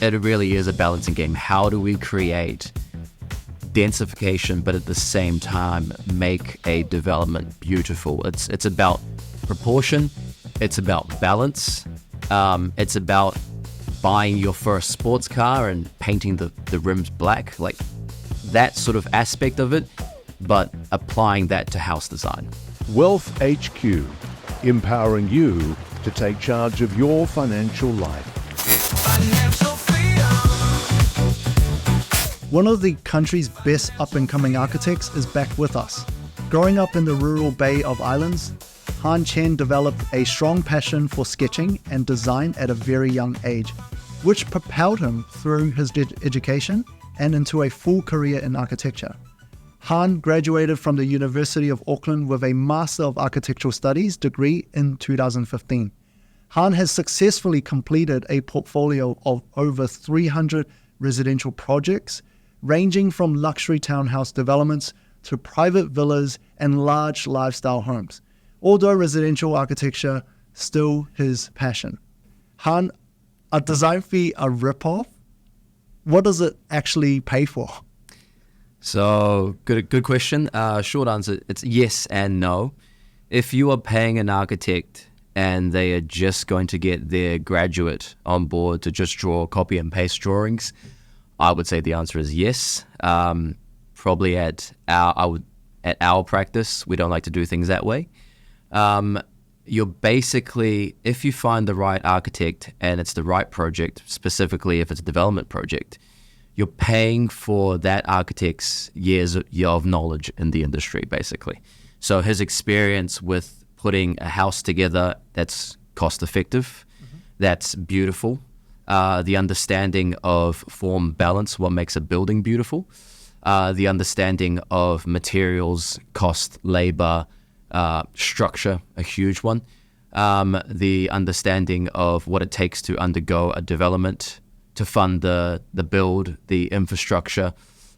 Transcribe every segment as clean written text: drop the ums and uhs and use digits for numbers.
it really is a balancing game. How do we create densification, but at the same time make a development beautiful? It's about proportion. It's about balance. It's about buying your first sports car and painting the rims black, like that sort of aspect of it, but applying that to house design. Wealth HQ, empowering you to take charge of your financial life. One of the country's best up-and-coming architects is back with us. Growing up in the rural Bay of Islands, Han Chen developed a strong passion for sketching and design at a very young age, which propelled him through his education and into a full career in architecture. Han graduated from the University of Auckland with a Master of Architectural Studies degree in 2015. Han has successfully completed a portfolio of over 300 residential projects, ranging from luxury townhouse developments to private villas and large lifestyle homes. Although residential architecture still his passion. Han, a design fee a ripoff? What does it actually pay for? So good question. Short answer, it's yes and no. If you are paying an architect and they are just going to get their graduate on board to just draw copy and paste drawings, I would say the answer is yes. Probably at our practice, we don't like to do things that way. You're basically, if you find the right architect and it's the right project, specifically if it's a development project, you're paying for that architect's years of knowledge in the industry, basically. So his experience with putting a house together that's cost effective, that's beautiful, the understanding of form balance, what makes a building beautiful, the understanding of materials, cost, labor, structure, a huge one, the understanding of what it takes to undergo a development, to fund the build, the infrastructure,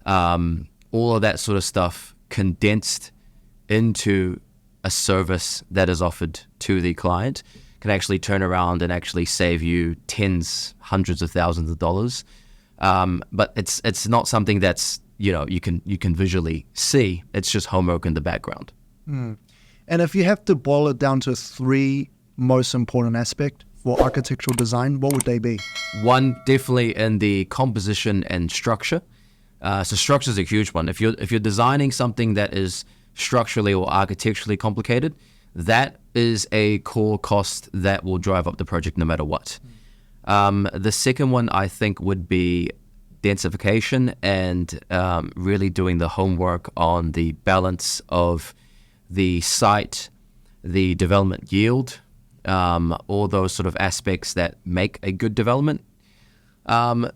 all of that sort of stuff condensed into a service that is offered to the client can actually turn around and actually save you tens, hundreds of thousands of dollars. But it's not something that's, you can visually see. It's just homework in the background. And if you have to boil it down to three most important aspects for architectural design, what would they be? One, definitely in the composition and structure. So structure is a huge one. If you're designing something that is structurally or architecturally complicated, that is a core cost that will drive up the project no matter what. The second one, I think, would be densification and really doing the homework on the balance of the site, the development yield, all those sort of aspects that make a good development.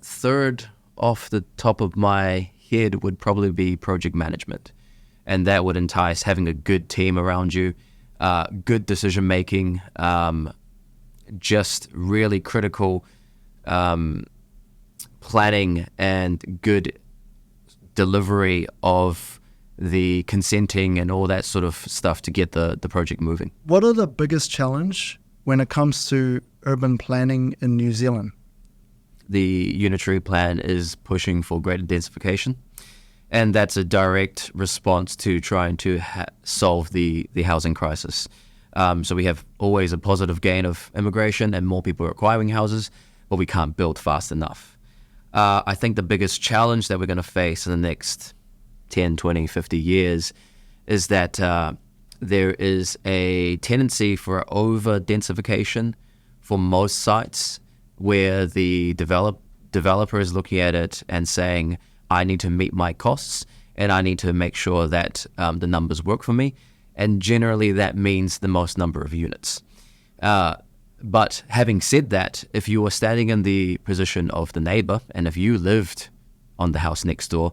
Third, off the top of my head, would probably be project management. And that would entice having a good team around you, good decision making, just really critical planning and good delivery of the consenting and all that sort of stuff to get the project moving. What are the biggest challenge when it comes to urban planning in New Zealand? The unitary plan is pushing for greater densification, and that's a direct response to trying to solve the housing crisis. So we have always a positive gain of immigration and more people are acquiring houses, but we can't build fast enough. I think the biggest challenge that we're going to face in the next 10, 20, 50 years is that there is a tendency for over-densification for most sites where the developer is looking at it and saying, I need to meet my costs and I need to make sure that the numbers work for me. And generally that means the most number of units. But having said that, if you were standing in the position of the neighbor and if you lived on the house next door,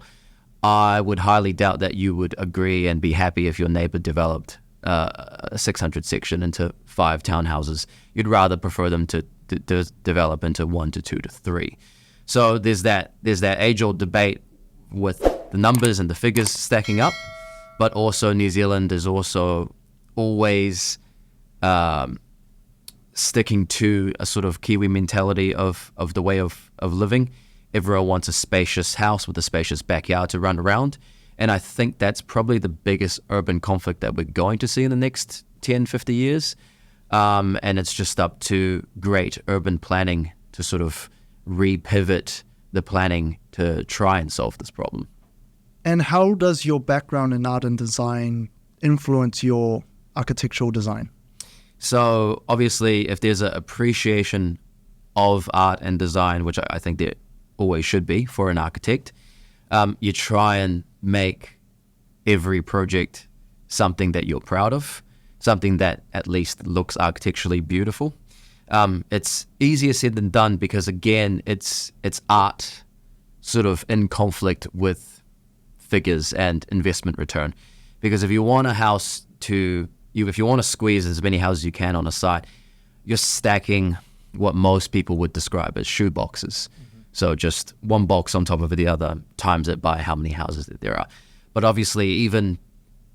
I would highly doubt that you would agree and be happy if your neighbor developed a 600 section into 5 townhouses. You'd rather prefer them to develop into 1 to 2 to 3. So there's that age-old debate with the numbers and the figures stacking up, but also New Zealand is also always sticking to a sort of Kiwi mentality of the way of living. Everyone wants a spacious house with a spacious backyard to run around. And I think that's probably the biggest urban conflict that we're going to see in the next 10, 50 years. And it's just up to great urban planning to sort of repivot the planning to try and solve this problem. And how does your background in art and design influence your architectural design? So obviously, if there's an appreciation of art and design, which I think there always should be for an architect, you try and make every project something that you're proud of, something that at least looks architecturally beautiful. It's easier said than done because, again, it's art sort of in conflict with figures and investment return. Because if you want a house if you want to squeeze as many houses as you can on a site, you're stacking what most people would describe as shoe boxes. So just one box on top of the other, times it by how many houses that there are. But obviously, even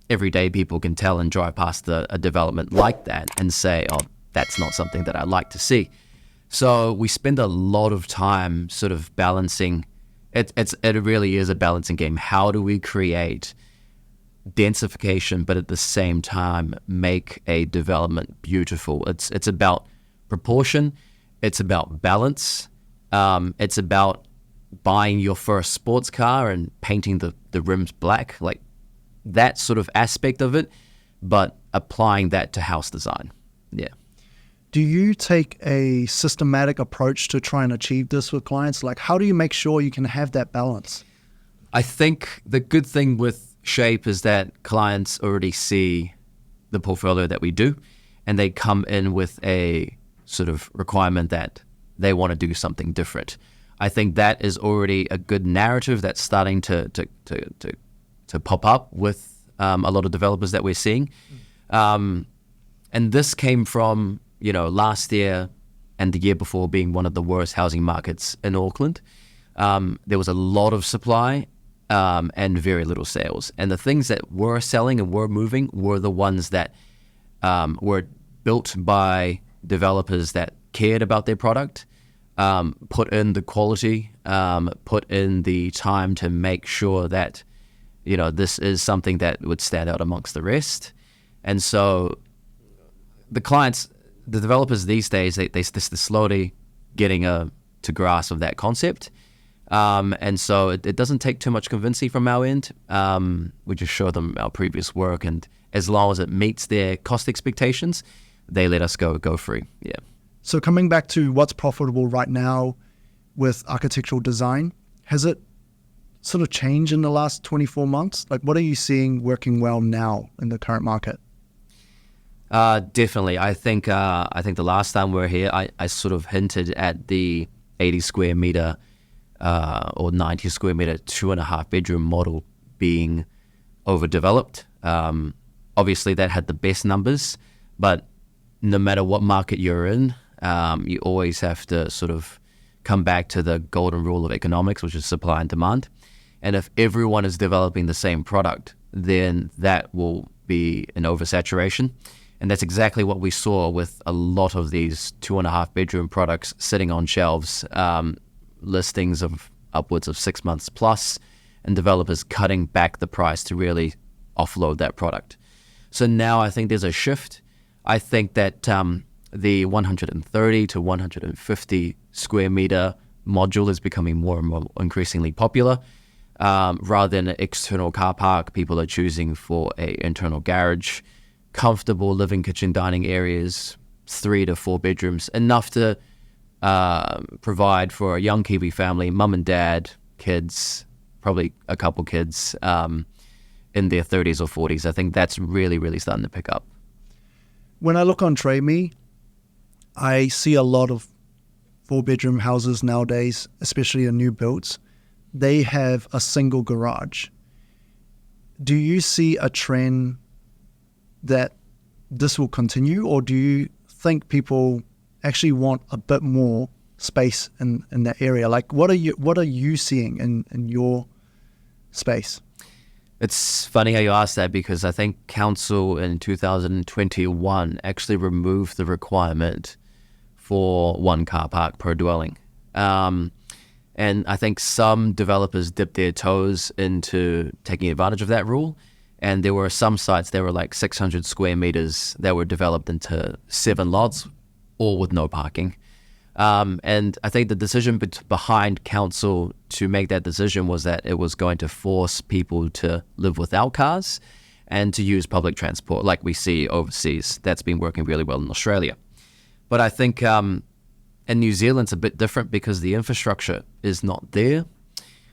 everyday people can tell and drive past a development like that and say, oh, that's not something that I like to see. So we spend a lot of time sort of balancing. It really is a balancing game. How do we create densification, but at the same time make a development beautiful? It's about proportion. It's about balance. It's about buying your first sports car and painting the rims black, like that sort of aspect of it, but applying that to house design. Yeah. Do you take a systematic approach to try and achieve this with clients? Like, how do you make sure you can have that balance? I think the good thing with Shape is that clients already see the portfolio that we do, and they come in with a sort of requirement that they want to do something different. I think that is already a good narrative that's starting to pop up with a lot of developers that we're seeing. And this came from, last year and the year before being one of the worst housing markets in Auckland. There was a lot of supply and very little sales. And the things that were selling and were moving were the ones that were built by developers that cared about their product, put in the quality, put in the time to make sure that, this is something that would stand out amongst the rest. And so the clients, the developers these days, they're slowly getting to grasp of that concept. And so it doesn't take too much convincing from our end. We just show them our previous work, and as long as it meets their cost expectations, they let us go free. Yeah. So coming back to what's profitable right now with architectural design, has it sort of changed in the last 24 months? Like, what are you seeing working well now in the current market? Definitely. I think the last time we were here, I sort of hinted at the 80 square meter or 90 square meter 2.5 bedroom model being overdeveloped. Obviously, that had the best numbers, but no matter what market you're in, you always have to sort of come back to the golden rule of economics, which is supply and demand. And if everyone is developing the same product, then that will be an oversaturation. And that's exactly what we saw with a lot of these 2.5 bedroom products sitting on shelves, listings of upwards of 6 months plus, and developers cutting back the price to really offload that product. So now I think there's a shift. I think that the 130 to 150 square meter module is becoming more and more increasingly popular. Rather than an external car park, people are choosing for an internal garage, comfortable living, kitchen, dining areas, 3 to 4 bedrooms, enough to provide for a young Kiwi family, mum and dad, kids, probably a couple kids in their 30s or 40s. I think that's really, really starting to pick up. When I look on TradeMe, I see a lot of 4-bedroom houses nowadays, especially in new builds. They have a single garage. Do you see a trend that this will continue, or do you think people actually want a bit more space in that area? Like, what are you seeing in your space? It's funny how you ask that, because I think council in 2021 actually removed the requirement for one car park per dwelling. And I think some developers dipped their toes into taking advantage of that rule. And there were some sites that were like 600 square meters that were developed into 7 lots, all with no parking. And I think the decision behind council to make that decision was that it was going to force people to live without cars and to use public transport like we see overseas. That's been working really well in Australia. But I think in New Zealand's a bit different because the infrastructure is not there.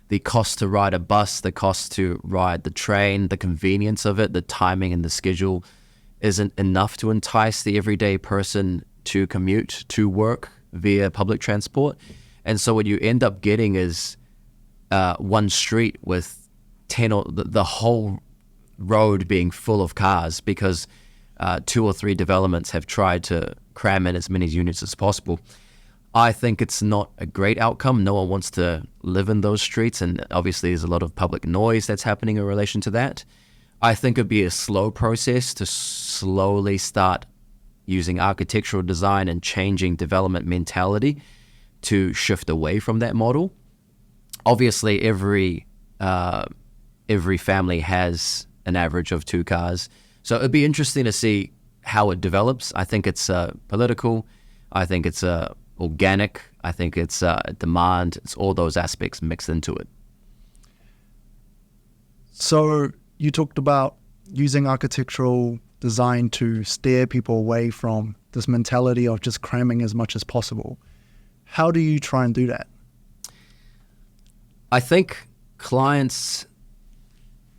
The cost to ride a bus, the cost to ride the train, the convenience of it, the timing and the schedule isn't enough to entice the everyday person to commute to work via public transport. And so what you end up getting is one street with 10 or the whole road being full of cars because 2 or 3 developments have tried to cram in as many units as possible. I think it's not a great outcome. No one wants to live in those streets, and obviously there's a lot of public noise that's happening in relation to that. I think it'd be a slow process to slowly start using architectural design and changing development mentality to shift away from that model. Obviously, every family has an average of 2 cars, so it'd be interesting to see how it develops. I think it's political. I think it's organic. I think it's demand. It's all those aspects mixed into it. So you talked about using architectural design to steer people away from this mentality of just cramming as much as possible. How do you try and do that? I think clients,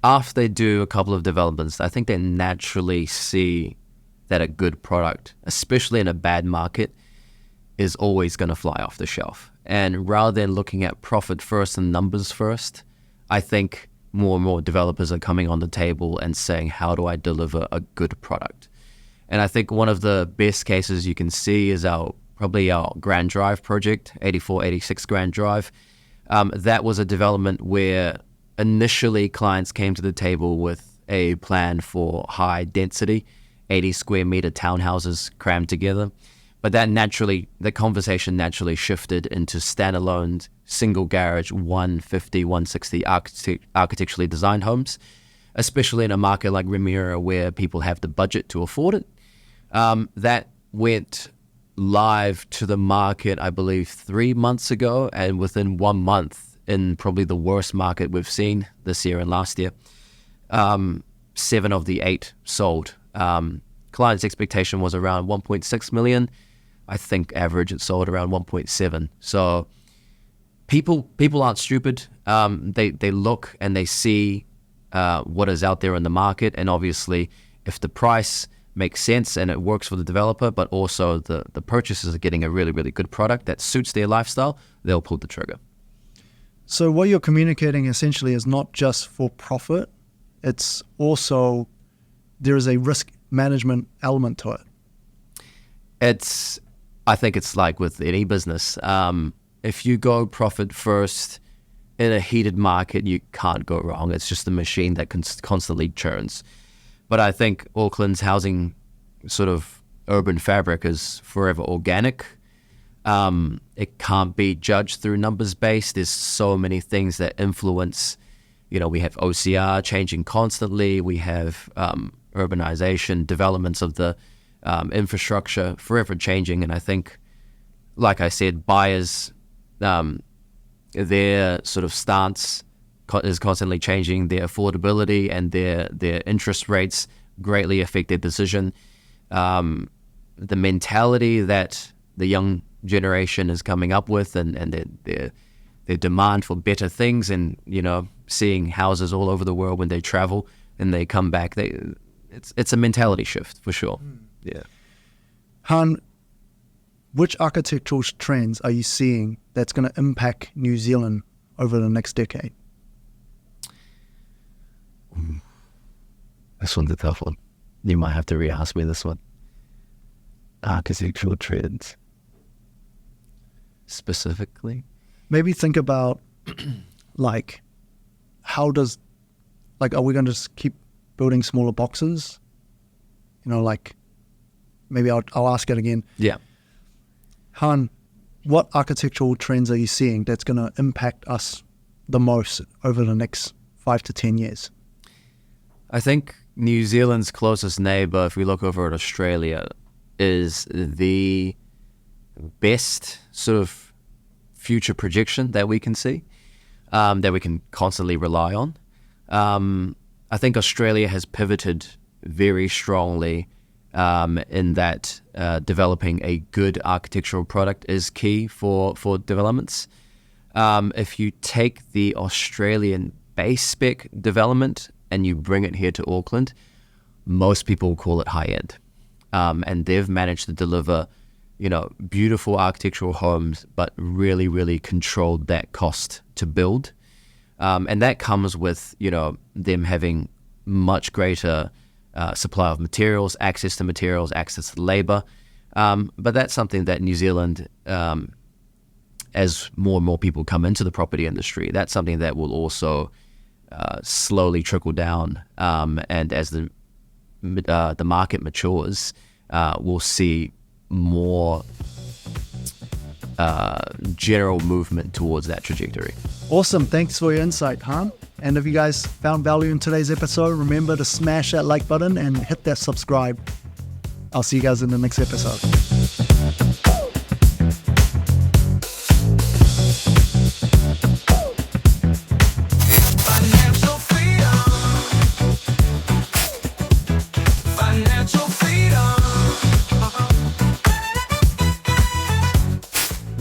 after they do a couple of developments, I think they naturally see that a good product, especially in a bad market, is always going to fly off the shelf. And rather than looking at profit first and numbers first, I think more and more developers are coming on the table and saying, how do I deliver a good product? And I think one of the best cases you can see is probably our Grand Drive project, 8486 Grand Drive. That was a development where initially clients came to the table with a plan for high density, 80 square meter townhouses crammed together. But the conversation naturally shifted into standalone, single garage, 150, 160 architecturally designed homes, especially in a market like Remuera where people have the budget to afford it. That went live to the market, I believe, 3 months ago, and within 1 month, in probably the worst market we've seen this year and last year, 7 of the 8 sold. Client's expectation was around 1.6 million. I think average it sold around 1.7. So people aren't stupid. They look and they see what is out there in the market, and obviously if the price makes sense and it works for the developer, but also the purchasers are getting a really, really good product that suits their lifestyle, they'll pull the trigger. So what you're communicating essentially is not just for profit, it's also there is a risk management element to it. I think it's like with any business. If you go profit first in a heated market, you can't go wrong. It's just a machine that constantly churns. But I think Auckland's housing sort of urban fabric is forever organic. It can't be judged through numbers based. There's so many things that influence, we have OCR changing constantly. We have urbanization, developments of the infrastructure forever changing. And I think, like I said, buyers, their sort of stance is constantly changing. Their affordability and their interest rates greatly affect their decision. The mentality that the young generation is coming up with and their demand for better things, and seeing houses all over the world when they travel and they come back, it's a mentality shift for sure. Yeah. Han, which architectural trends are you seeing that's going to impact New Zealand over the next decade? This one's a tough one. You might have to re-ask me this one. Architectural trends. Specifically? Maybe think about, are we going to just keep building smaller boxes? Maybe I'll ask it again. Yeah. Han, what architectural trends are you seeing that's going to impact us the most over the next 5 to 10 years? I think New Zealand's closest neighbour, if we look over at Australia, is the best sort of future projection that we can see, that we can constantly rely on. I think Australia has pivoted very strongly in that developing a good architectural product is key for developments. If you take the Australian base spec development and you bring it here to Auckland, most people call it high-end. And they've managed to deliver, beautiful architectural homes, but really, really controlled that cost to build. And that comes with, them having much greater supply of materials, access to labor. But that's something that New Zealand, as more and more people come into the property industry, that's something that will also slowly trickle down. And as the market matures, we'll see more general movement towards that trajectory. Awesome. Thanks for your insight, Han. And if you guys found value in today's episode, remember to smash that like button and hit that subscribe. I'll see you guys in the next episode.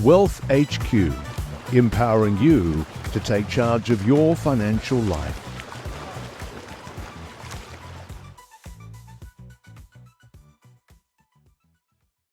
Wealth HQ, empowering you to take charge of your financial life.